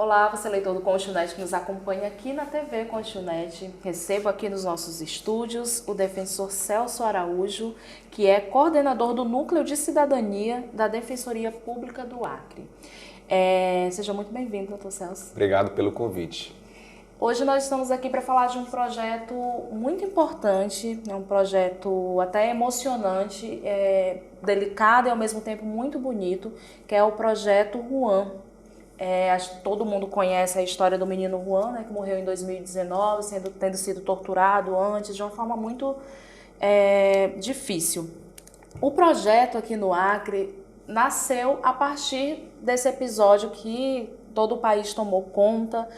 Olá, você leitor do Conchunete que nos acompanha aqui na TV Conchunete. Recebo aqui nos nossos estúdios o defensor Celso Araújo, que é coordenador do Núcleo de Cidadania da Defensoria Pública do Acre. Seja muito bem-vindo, doutor Celso. Obrigado pelo convite. Hoje nós estamos aqui para falar de um projeto muito importante, um projeto até emocionante, delicado e ao mesmo tempo muito bonito, que é o projeto Juan. Acho que todo mundo conhece a história do menino Juan, né, que morreu em 2019, tendo sido torturado antes, de uma forma muito difícil. O projeto aqui no Acre nasceu a partir desse episódio que todo o país tomou conta.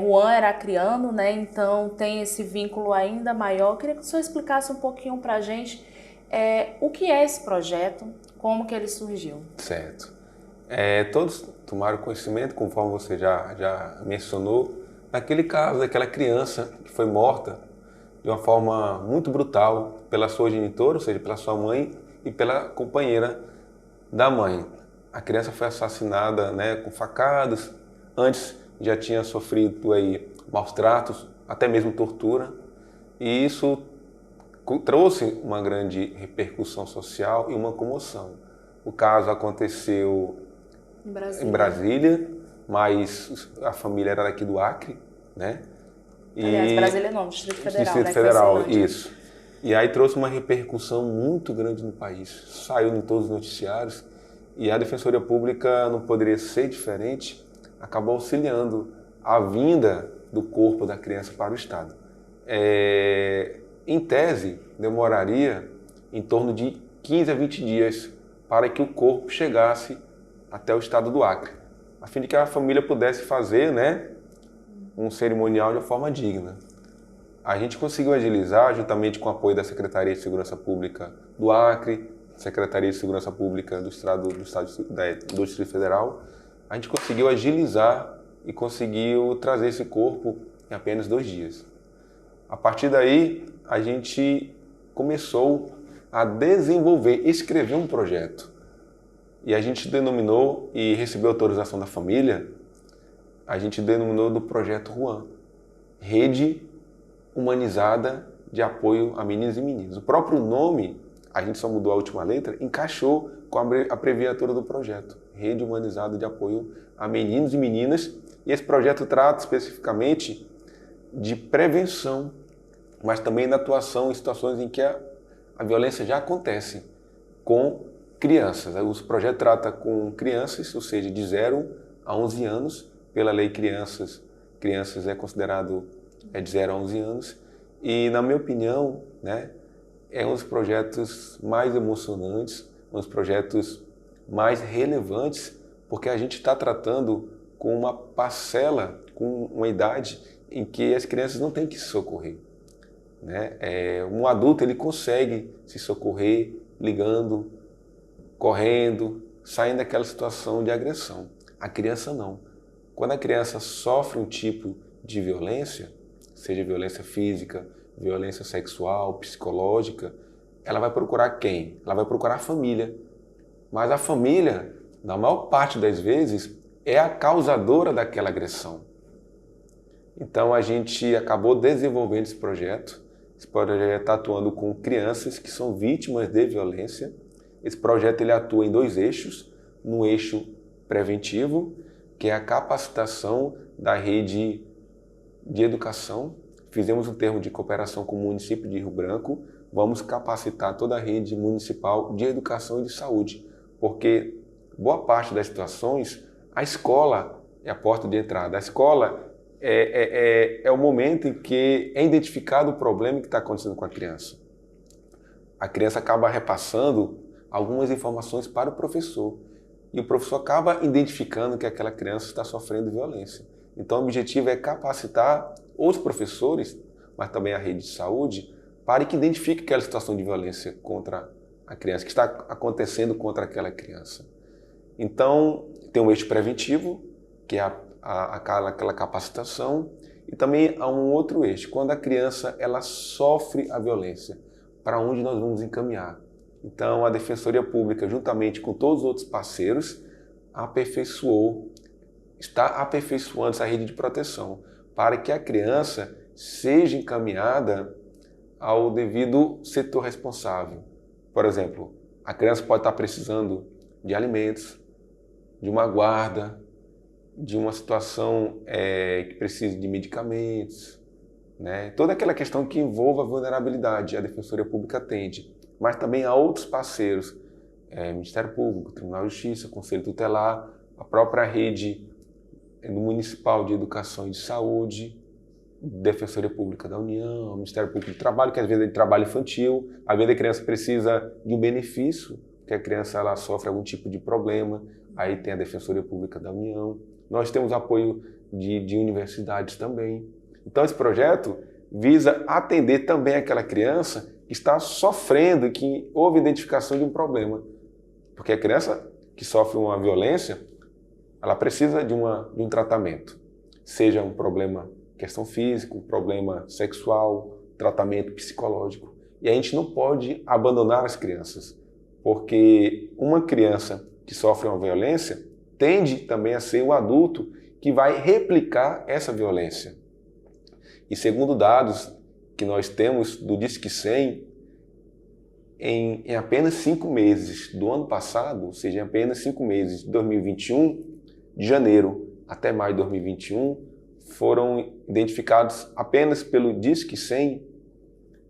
Juan era acreano, né, então tem esse vínculo ainda maior. Eu queria que o senhor explicasse um pouquinho para a gente o que é esse projeto, como que ele surgiu. Certo. Todos tomaram conhecimento, conforme você já mencionou, daquele caso, daquela criança que foi morta de uma forma muito brutal pela sua genitora, ou seja, pela sua mãe e pela companheira da mãe. A criança foi assassinada, né, com facadas. Antes já tinha sofrido aí maus tratos, até mesmo tortura, e isso trouxe uma grande repercussão social e uma comoção. O caso aconteceu em Brasília, mas a família era daqui do Acre, né? Aliás, Brasília não, Distrito Federal. Distrito Federal, isso. E aí trouxe uma repercussão muito grande no país. Saiu em todos os noticiários e a Defensoria Pública não poderia ser diferente, acabou auxiliando a vinda do corpo da criança para o Estado. Em tese, demoraria em torno de 15 a 20 dias para que o corpo chegasse até o Estado do Acre, a fim de que a família pudesse fazer, né, um cerimonial de uma forma digna. A gente conseguiu agilizar, juntamente com o apoio da Secretaria de Segurança Pública do Acre, Secretaria de Segurança Pública do Distrito Federal, a gente conseguiu agilizar e conseguiu trazer esse corpo em apenas 2 dias. A partir daí, a gente começou a desenvolver, escrever um projeto. E a gente denominou, e recebeu autorização da família, a gente denominou do projeto Juan, Rede Humanizada de Apoio a Meninos e Meninas. O próprio nome, a gente só mudou a última letra, encaixou com a abreviatura do projeto, Rede Humanizada de Apoio a Meninos e Meninas. E esse projeto trata especificamente de prevenção, mas também da atuação em situações em que a violência já acontece com crianças. O projeto trata com crianças, ou seja, de 0 a 11 anos. Pela lei crianças é considerado de 0 a 11 anos. E, na minha opinião, né, é um dos projetos mais emocionantes, um dos projetos mais relevantes, porque a gente está tratando com uma parcela, com uma idade em que as crianças não têm que se socorrer, né? Um adulto ele consegue se socorrer ligando, correndo, saindo daquela situação de agressão. A criança não. Quando a criança sofre um tipo de violência, seja violência física, violência sexual, psicológica, ela vai procurar quem? Ela vai procurar a família. Mas a família, na maior parte das vezes, é a causadora daquela agressão. Então a gente acabou desenvolvendo esse projeto. Esse projeto está atuando com crianças que são vítimas de violência. Esse projeto ele atua em 2 eixos. No eixo preventivo, que é a capacitação da rede de educação. Fizemos um termo de cooperação com o município de Rio Branco. Vamos capacitar toda a rede municipal de educação e de saúde, porque boa parte das situações, a escola é a porta de entrada. A escola é o momento em que é identificado o problema que está acontecendo com a criança. A criança acaba repassando algumas informações para o professor e o professor acaba identificando que aquela criança está sofrendo violência. Então o objetivo é capacitar os professores, mas também a rede de saúde, para que identifique aquela situação de violência contra a criança, que está acontecendo contra aquela criança. Então, tem um eixo preventivo, que é aquela capacitação, e também há um outro eixo, quando a criança ela sofre a violência, para onde nós vamos encaminhar. Então, a Defensoria Pública, juntamente com todos os outros parceiros, aperfeiçoou está aperfeiçoando essa rede de proteção para que a criança seja encaminhada ao devido setor responsável. Por exemplo, a criança pode estar precisando de alimentos, de uma guarda, de uma situação que precise de medicamentos, né? Toda aquela questão que envolva a vulnerabilidade, a Defensoria Pública atende, mas também há outros parceiros, Ministério Público, Tribunal de Justiça, Conselho Tutelar, a própria rede municipal de educação e de saúde, Defensoria Pública da União, Ministério Público do Trabalho, que às vezes é de trabalho infantil, às vezes a criança precisa de um benefício, que a criança ela sofre algum tipo de problema, aí tem a Defensoria Pública da União. Nós temos apoio de universidades também. Então esse projeto visa atender também aquela criança que está sofrendo e que houve identificação de um problema. Porque a criança que sofre uma violência, ela precisa de um tratamento, seja um problema, questão física, um problema sexual, tratamento psicológico. E a gente não pode abandonar as crianças, porque uma criança que sofre uma violência tende também a ser um adulto que vai replicar essa violência. E segundo dados que nós temos do Disque 100, em apenas 5 meses do ano passado, ou seja, em apenas 5 meses de 2021, de janeiro até maio de 2021, foram identificados apenas pelo Disque 100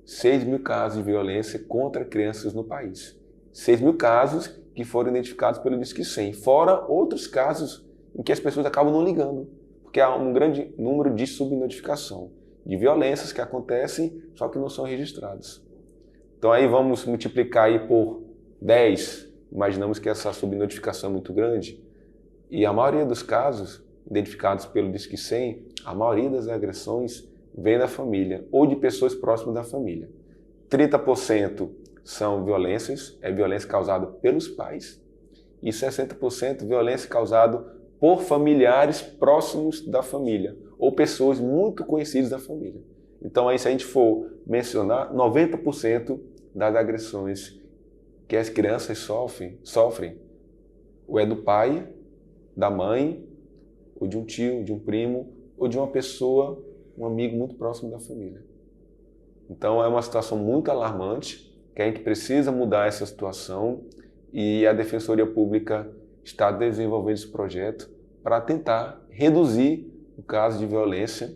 6 mil casos de violência contra crianças no país. 6 mil casos que foram identificados pelo Disque 100, fora outros casos em que as pessoas acabam não ligando, porque há um grande número de subnotificação, de violências que acontecem, só que não são registradas. Então aí vamos multiplicar aí por 10, imaginamos que essa subnotificação é muito grande, e a maioria dos casos identificados pelo Disque 100, a maioria das agressões vem da família ou de pessoas próximas da família. 30% são violências, é violência causada pelos pais, e 60% violência causada por familiares próximos da família ou pessoas muito conhecidas da família. Então aí, se a gente for mencionar, 90% das agressões que as crianças sofrem ou é do pai, da mãe, ou de um tio, de um primo, ou de uma pessoa, um amigo muito próximo da família. Então é uma situação muito alarmante, que a gente precisa mudar essa situação, e a Defensoria Pública está desenvolvendo esse projeto para tentar reduzir o caso de violência,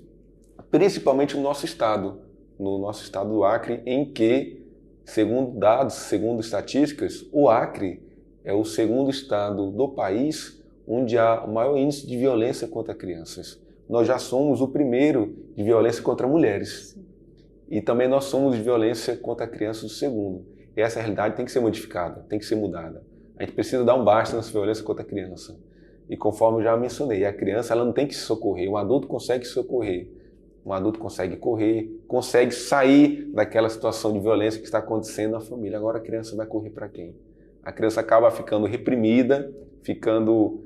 principalmente no nosso estado do Acre, em que, segundo dados, segundo estatísticas, o Acre é o segundo estado do país onde há o maior índice de violência contra crianças. Nós já somos o primeiro de violência contra mulheres. E também nós somos de violência contra crianças o segundo. E essa realidade tem que ser modificada, tem que ser mudada. A gente precisa dar um basta nessa violência contra a criança. E conforme eu já mencionei, a criança ela não tem que se socorrer, um adulto consegue se socorrer. Um adulto consegue correr, consegue sair daquela situação de violência que está acontecendo na família. Agora a criança vai correr para quem? A criança acaba ficando reprimida, ficando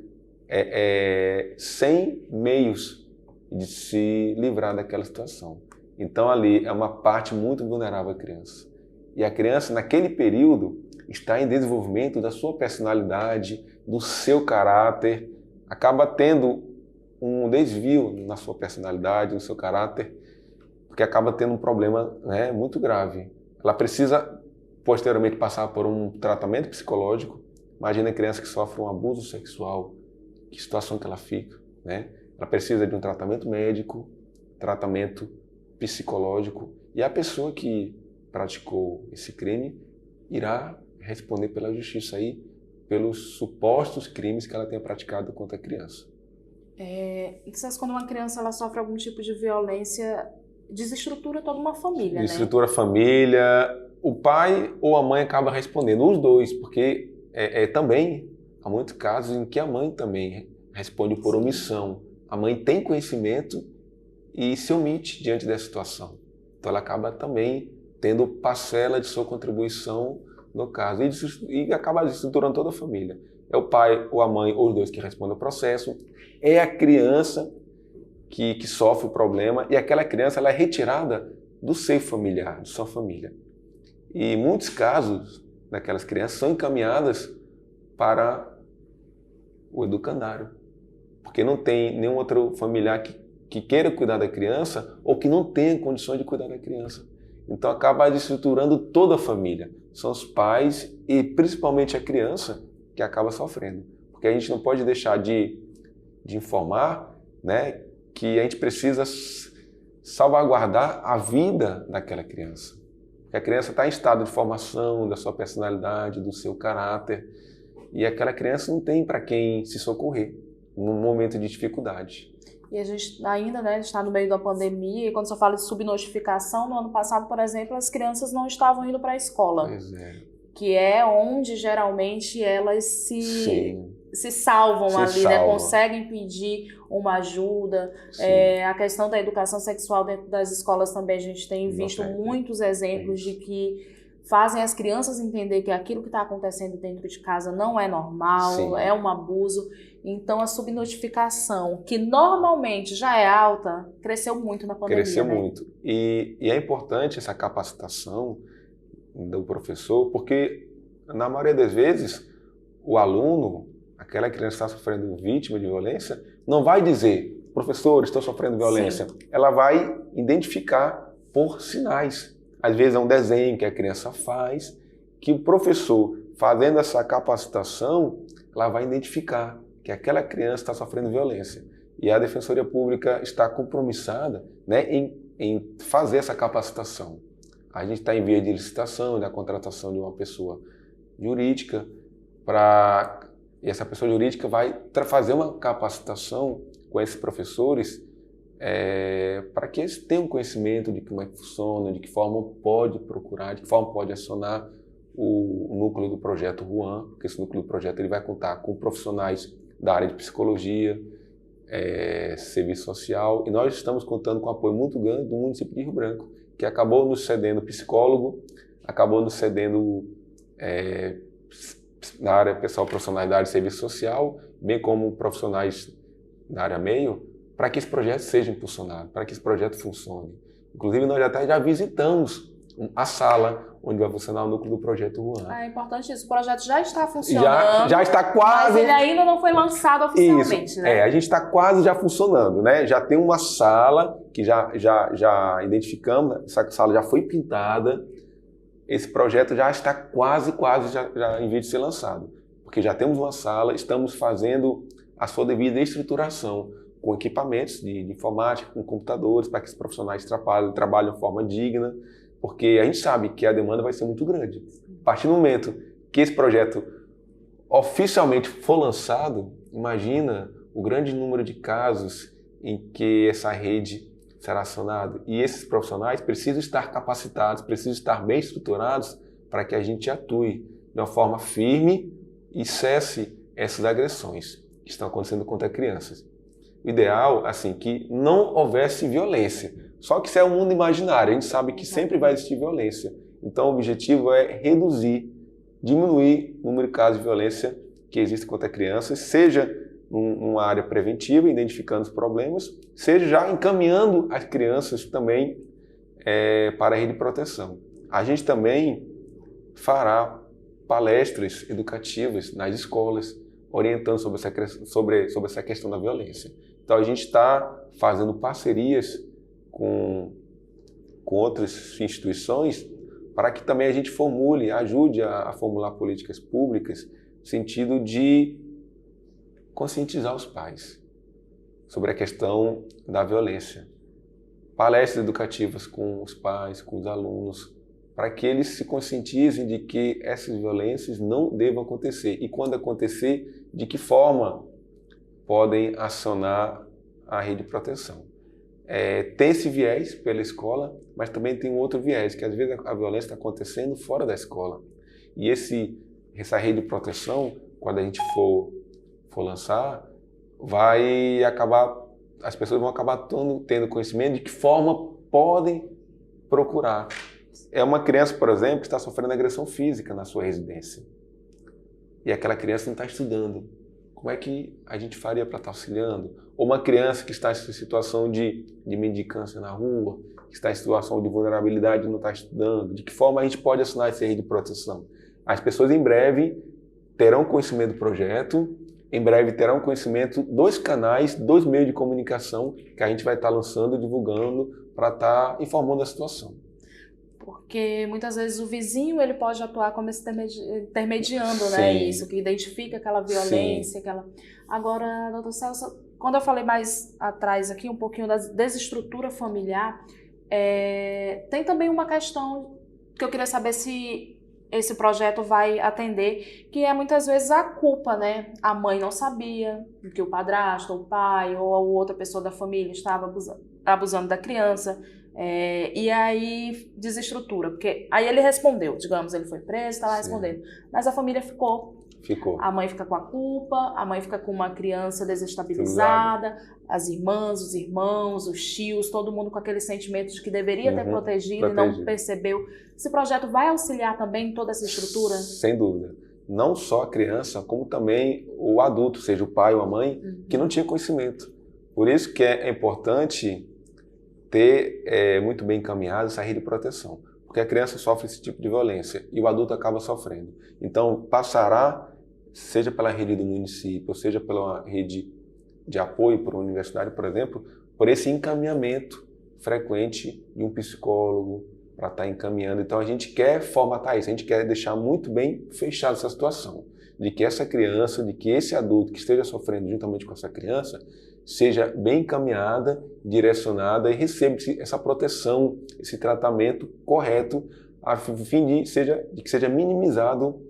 sem meios de se livrar daquela situação. Então ali é uma parte muito vulnerável à criança. E a criança naquele período está em desenvolvimento da sua personalidade, do seu caráter, acaba tendo um desvio na sua personalidade, no seu caráter, porque acaba tendo um problema, né, muito grave. Ela precisa posteriormente passar por um tratamento psicológico. Imagina a criança que sofre um abuso sexual, que situação que ela fica, né? Ela precisa de um tratamento médico, tratamento psicológico, e a pessoa que praticou esse crime irá responder pela justiça aí pelos supostos crimes que ela tenha praticado contra a criança. Quando uma criança ela sofre algum tipo de violência, desestrutura toda uma família, desestrutura a família, o pai ou a mãe acaba respondendo, os dois, porque também há muitos casos em que a mãe também responde por omissão. A mãe tem conhecimento e se omite diante dessa situação. Então ela acaba também tendo parcela de sua contribuição no caso e acaba desestruturando toda a família. É o pai ou a mãe, ou os dois que respondem ao processo, é a criança que sofre o problema, e aquela criança ela é retirada do seio familiar, de sua família. E muitos casos daquelas crianças são encaminhadas para o educandário, porque não tem nenhum outro familiar que queira cuidar da criança ou que não tenha condições de cuidar da criança. Então acaba desestruturando toda a família. São os pais e principalmente a criança que acaba sofrendo. Porque a gente não pode deixar de informar, né, que a gente precisa salvaguardar a vida daquela criança. Porque a criança está em estado de formação da sua personalidade, do seu caráter, e aquela criança não tem para quem se socorrer num momento de dificuldade. E a gente ainda, né, está no meio da pandemia, e quando você fala de subnotificação, no ano passado, por exemplo, as crianças não estavam indo para a escola. Pois é. Que é onde geralmente elas se salvam ali, né? Conseguem pedir uma ajuda. A questão da educação sexual dentro das escolas também a gente tem visto muitos exemplos de que fazem as crianças entender que aquilo que está acontecendo dentro de casa não é normal, é um abuso. Então a subnotificação, que normalmente já é alta, cresceu muito na pandemia. Cresceu muito. E é importante essa capacitação do professor, porque na maioria das vezes o aluno, aquela criança que está sofrendo vítima de violência, não vai dizer, professor, estou sofrendo violência. Ela vai identificar por sinais. Às vezes é um desenho que a criança faz, que o professor, fazendo essa capacitação, ela vai identificar que aquela criança está sofrendo violência. E a Defensoria Pública está compromissada, né, em fazer essa capacitação. A gente está em via de licitação, da contratação de uma pessoa jurídica, e essa pessoa jurídica vai fazer uma capacitação com esses professores para que eles tenham conhecimento de como é que funciona, de que forma pode procurar, de que forma pode acionar o núcleo do projeto Juan, porque esse núcleo do projeto ele vai contar com profissionais da área de psicologia, serviço social, e nós estamos contando com um apoio muito grande do município de Rio Branco, que acabou nos cedendo psicólogo, acabou nos cedendo na área pessoal profissionais da área de serviço social, bem como profissionais da área meio, para que esse projeto seja impulsionado, para que esse projeto funcione. Inclusive, nós até já visitamos a sala onde vai funcionar o núcleo do projeto Juan. É importante isso. O projeto já está funcionando. Já está quase. Mas ele ainda não foi lançado oficialmente, isso, né? A gente está quase já funcionando, né? Já tem uma sala que já identificamos, essa sala já foi pintada. Esse projeto já está quase já em vez de ser lançado. Porque já temos uma sala, estamos fazendo a sua devida estruturação com equipamentos de informática, com computadores, para que os profissionais trabalhem de forma digna, porque a gente sabe que a demanda vai ser muito grande. A partir do momento que esse projeto oficialmente for lançado, imagina o grande número de casos em que essa rede será acionada. E esses profissionais precisam estar capacitados, precisam estar bem estruturados para que a gente atue de uma forma firme e cesse essas agressões que estão acontecendo contra crianças. O ideal, assim, que não houvesse violência. Só que isso é um mundo imaginário, a gente sabe que sempre vai existir violência. Então o objetivo é reduzir, diminuir o número de casos de violência que existem contra crianças, seja numa área preventiva, identificando os problemas, seja já encaminhando as crianças também para a rede de proteção. A gente também fará palestras educativas nas escolas, orientando sobre essa questão da violência. Então a gente está fazendo parcerias com outras instituições para que também a gente ajude a formular políticas públicas no sentido de conscientizar os pais sobre a questão da violência. Palestras educativas com os pais, com os alunos, para que eles se conscientizem de que essas violências não devam acontecer e, quando acontecer, de que forma podem acionar a rede de proteção. Tem esse viés pela escola, mas também tem um outro viés, que às vezes a violência está acontecendo fora da escola. E essa rede de proteção, quando a gente for lançar, as pessoas vão acabar tendo conhecimento de que forma podem procurar. É uma criança, por exemplo, que está sofrendo agressão física na sua residência. E aquela criança não está estudando. Como é que a gente faria para estar auxiliando? Ou uma criança que está em situação de mendicância na rua, que está em situação de vulnerabilidade e não está estudando. De que forma a gente pode assinar essa rede de proteção? As pessoas em breve terão conhecimento do projeto em breve terão conhecimento dos canais, dos meios de comunicação que a gente vai estar lançando, divulgando, para estar informando a situação. Porque muitas vezes o vizinho ele pode atuar como esse intermediando, Sim. né? Isso, que identifica aquela violência, aquela... Agora, doutor Celso, quando eu falei mais atrás aqui, um pouquinho da desestrutura familiar, tem também uma questão que eu queria saber se esse projeto vai atender, que é muitas vezes a culpa, né? A mãe não sabia que o padrasto, ou o pai, ou a outra pessoa da família estava abusando da criança. E aí desestrutura, porque aí ele respondeu, digamos, ele foi preso, está lá respondendo, mas a família ficou. A mãe fica com a culpa, a mãe fica com uma criança desestabilizada, as irmãs, os irmãos, os tios, todo mundo com aquele sentimento de que deveria ter protegido e não percebeu. Esse projeto vai auxiliar também em toda essa estrutura? Sem dúvida. Não só a criança, como também o adulto, seja o pai ou a mãe, que não tinha conhecimento. Por isso que é importante ter muito bem encaminhado essa rede de proteção, porque a criança sofre esse tipo de violência e o adulto acaba sofrendo. Então, passará, seja pela rede do município, ou seja pela rede de apoio por uma universidade, por exemplo, por esse encaminhamento frequente de um psicólogo para estar encaminhando. Então, a gente quer formatar isso, a gente quer deixar muito bem fechada essa situação, de que essa criança, de que esse adulto que esteja sofrendo juntamente com essa criança, seja bem encaminhada, direcionada e receba essa proteção, esse tratamento correto, a fim de que seja minimizado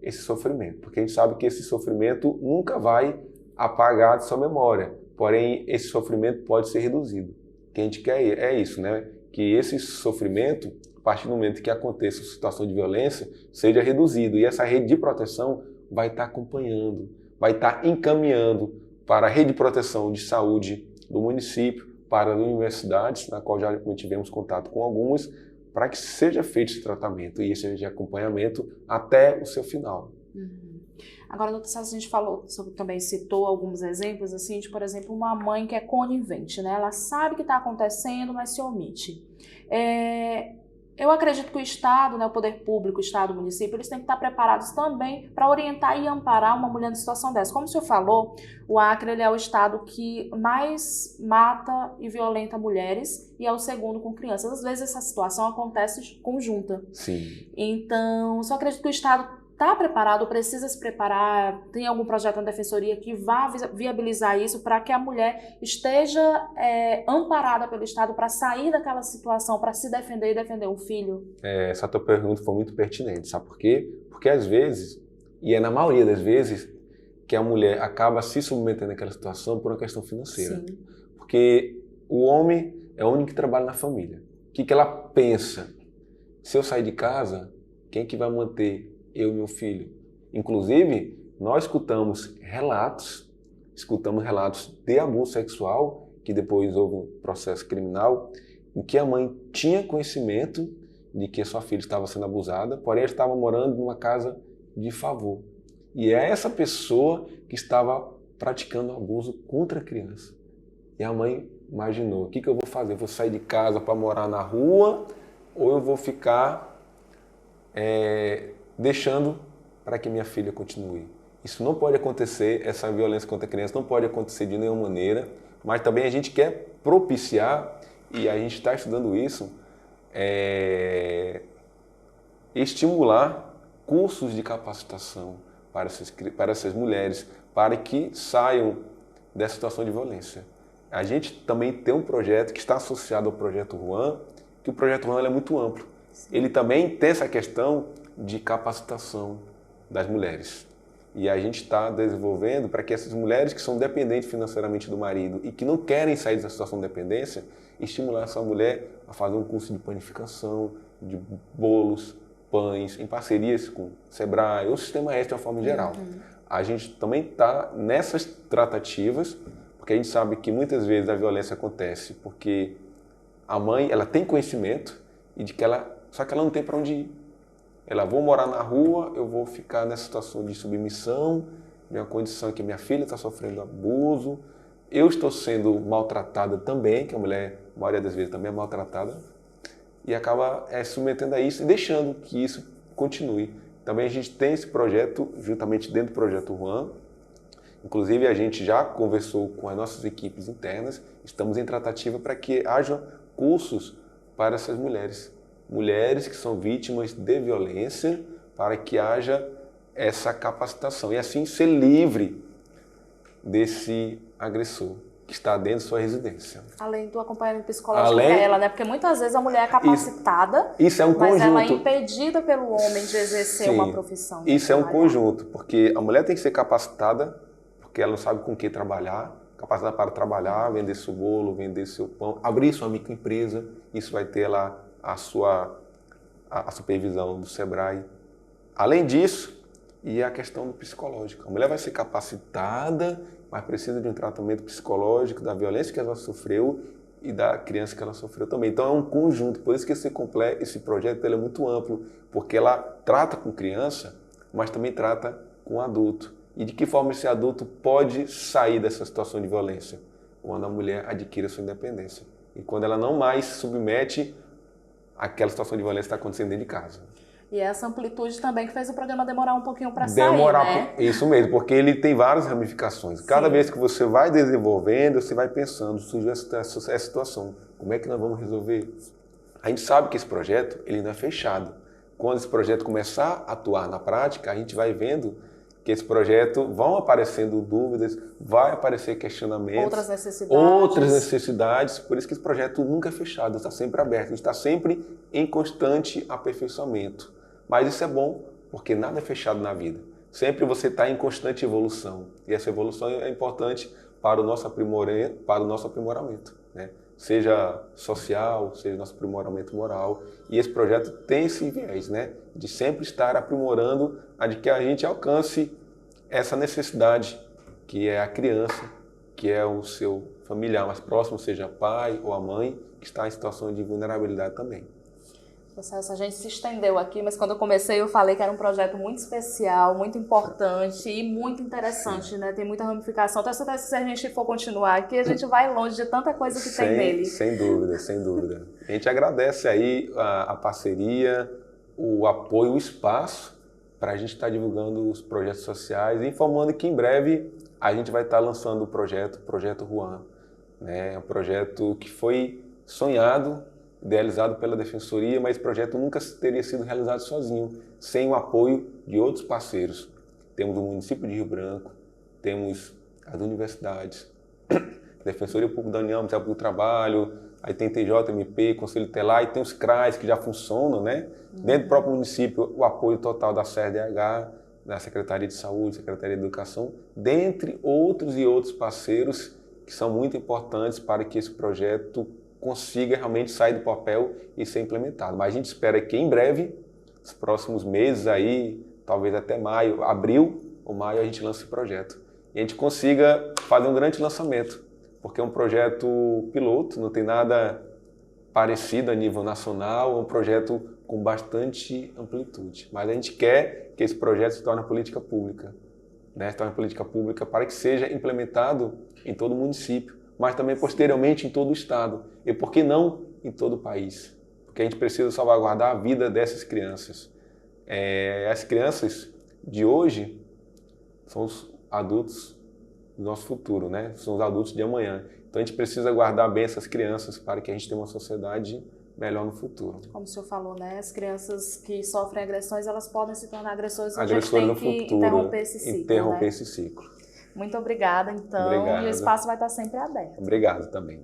esse sofrimento. Porque a gente sabe que esse sofrimento nunca vai apagar de sua memória, porém esse sofrimento pode ser reduzido. O que a gente quer é isso, né? Que esse sofrimento, a partir do momento que aconteça uma situação de violência, seja reduzido. E essa rede de proteção vai estar acompanhando, vai estar encaminhando para a rede de proteção de saúde do município, para as universidades, na qual já tivemos contato com algumas, para que seja feito esse tratamento e esse acompanhamento até o seu final. Agora, doutor Celso, a gente falou, também citou alguns exemplos, assim, de, por exemplo, uma mãe que é conivente, né? Ela sabe que está acontecendo, mas se omite. Eu acredito que o Estado, né, o poder público, o Estado, o município, eles têm que estar preparados também para orientar e amparar uma mulher em situação dessa. Como o senhor falou, o Acre ele é o estado que mais mata e violenta mulheres e é o segundo com crianças. Às vezes essa situação acontece conjunta. Sim. Então, eu só acredito que o Estado está preparado, precisa se preparar, tem algum projeto na Defensoria que vá viabilizar isso para que a mulher esteja amparada pelo Estado para sair daquela situação, para se defender e defender um filho? Essa tua pergunta foi muito pertinente, sabe por quê? Porque às vezes, e é na maioria das vezes, que a mulher acaba se submetendo àquela situação por uma questão financeira. Sim. Porque o homem é o único que trabalha na família. O que ela pensa? Se eu sair de casa, quem que vai manter eu e meu filho? Inclusive, nós escutamos relatos de abuso sexual, que depois houve um processo criminal, em que a mãe tinha conhecimento de que a sua filha estava sendo abusada, porém ela estava morando numa casa de favor. E é essa pessoa que estava praticando abuso contra a criança. E a mãe imaginou, o que eu vou fazer? Eu vou sair de casa para morar na rua ou eu vou ficar deixando para que minha filha continue? Isso não pode acontecer, essa violência contra a criança não pode acontecer de nenhuma maneira, mas também a gente quer propiciar, e a gente está estudando isso, estimular cursos de capacitação para essas mulheres, para que saiam dessa situação de violência. A gente também tem um projeto que está associado ao Projeto Juan, que o Projeto Juan é muito amplo. Ele também tem essa questão de capacitação das mulheres. E a gente está desenvolvendo para que essas mulheres que são dependentes financeiramente do marido e que não querem sair dessa situação de dependência, estimular essa mulher a fazer um curso de panificação, de bolos, pães, em parcerias com o Sebrae ou o Sistema S de uma forma geral. A gente também está nessas tratativas, porque a gente sabe que muitas vezes a violência acontece porque a mãe ela tem conhecimento e de que só que ela não tem para onde ir. Ela, vou morar na rua, eu vou ficar nessa situação de submissão, de uma condição que minha filha está sofrendo abuso, eu estou sendo maltratada também, que a mulher, a maioria das vezes, também é maltratada, e acaba se submetendo a isso e deixando que isso continue. Também a gente tem esse projeto, juntamente dentro do Projeto Juan, Inclusive, a gente já conversou com as nossas equipes internas, estamos em tratativa para que haja cursos para essas mulheres. Mulheres que são vítimas de violência, para que haja essa capacitação e assim ser livre desse agressor que está dentro de sua residência. Além do acompanhamento psicológico dela, né? Porque muitas vezes a mulher é capacitada, isso é um mas conjunto. ela é impedida pelo homem de exercer uma profissão. Isso é um conjunto, porque a mulher tem que ser capacitada, porque ela não sabe com o que trabalhar, capacitada para trabalhar, vender seu bolo, vender seu pão, abrir sua microempresa, isso vai ter lá a supervisão do Sebrae. Além disso, e a questão do psicológico. A mulher vai ser capacitada, mas precisa de um tratamento psicológico da violência que ela sofreu e da criança que ela sofreu também. Então é um conjunto, por isso que esse projeto ele é muito amplo, porque ela trata com criança, mas também trata com adulto. E de que forma esse adulto pode sair dessa situação de violência? Quando a mulher adquire a sua independência. E quando ela não mais se submete àquela situação de violência que está acontecendo dentro de casa. E essa amplitude também que fez o programa demorar um pouquinho para sair, né? Isso mesmo, porque ele tem várias ramificações. Cada vez que você vai desenvolvendo, você vai pensando, surgiu essa situação, como é que nós vamos resolver? A gente sabe que esse projeto ele não é fechado. Quando esse projeto começar a atuar na prática, a gente vai vendo que esse projeto vão aparecendo dúvidas, vai aparecer questionamentos, outras necessidades. Por isso que esse projeto nunca é fechado, está sempre aberto, a gente está sempre em constante aperfeiçoamento. Mas isso é bom, porque nada é fechado na vida. Sempre você está em constante evolução. E essa evolução é importante para o nosso aprimoramento, né? Seja social, seja nosso aprimoramento moral. E esse projeto tem esse viés, né? De sempre estar aprimorando, de que a gente alcance essa necessidade, que é a criança, que é o seu familiar mais próximo, seja pai ou a mãe, que está em situação de vulnerabilidade também. A gente se estendeu aqui, mas quando eu comecei eu falei que era um projeto muito especial, muito importante e muito interessante, né? Tem muita ramificação. Tenho certeza que se a gente for continuar aqui, a gente vai longe de tanta coisa que tem nele. Sem dúvida, sem dúvida. A gente agradece aí a parceria, o apoio, o espaço para a gente estar divulgando os projetos sociais e informando que em breve a gente vai estar lançando o Projeto Juan, né? É um projeto que foi sonhado, idealizado pela Defensoria, mas esse projeto nunca teria sido realizado sozinho, sem o apoio de outros parceiros. Temos o município de Rio Branco, temos as universidades, Defensoria Pública da União, Ministério do Trabalho, aí tem TJMP, Conselho Tutelar, e tem os CRAs que já funcionam, né? Dentro do próprio município, o apoio total da CERDH, da Secretaria de Saúde, Secretaria de Educação, dentre outros e outros parceiros que são muito importantes para que esse projeto consiga realmente sair do papel e ser implementado. Mas a gente espera que em breve, nos próximos meses aí, talvez até maio, abril ou maio, a gente lance esse projeto. E a gente consiga fazer um grande lançamento, porque é um projeto piloto, não tem nada parecido a nível nacional, é um projeto com bastante amplitude. Mas a gente quer que esse projeto se torne política pública, né? Se torne política pública para que seja implementado em todo o município, mas também posteriormente em todo o estado. E por que não em todo o país? Porque a gente precisa salvaguardar a vida dessas crianças. As crianças de hoje são os adultos do nosso futuro, né? São os adultos de amanhã. Então a gente precisa guardar bem essas crianças para que a gente tenha uma sociedade melhor no futuro. Como o senhor falou, né? As crianças que sofrem agressões, elas podem se tornar agressores e a gente tem que interromper esse ciclo. Interromper esse ciclo. Muito obrigada, então. Obrigado. E o espaço vai estar sempre aberto. Obrigado também.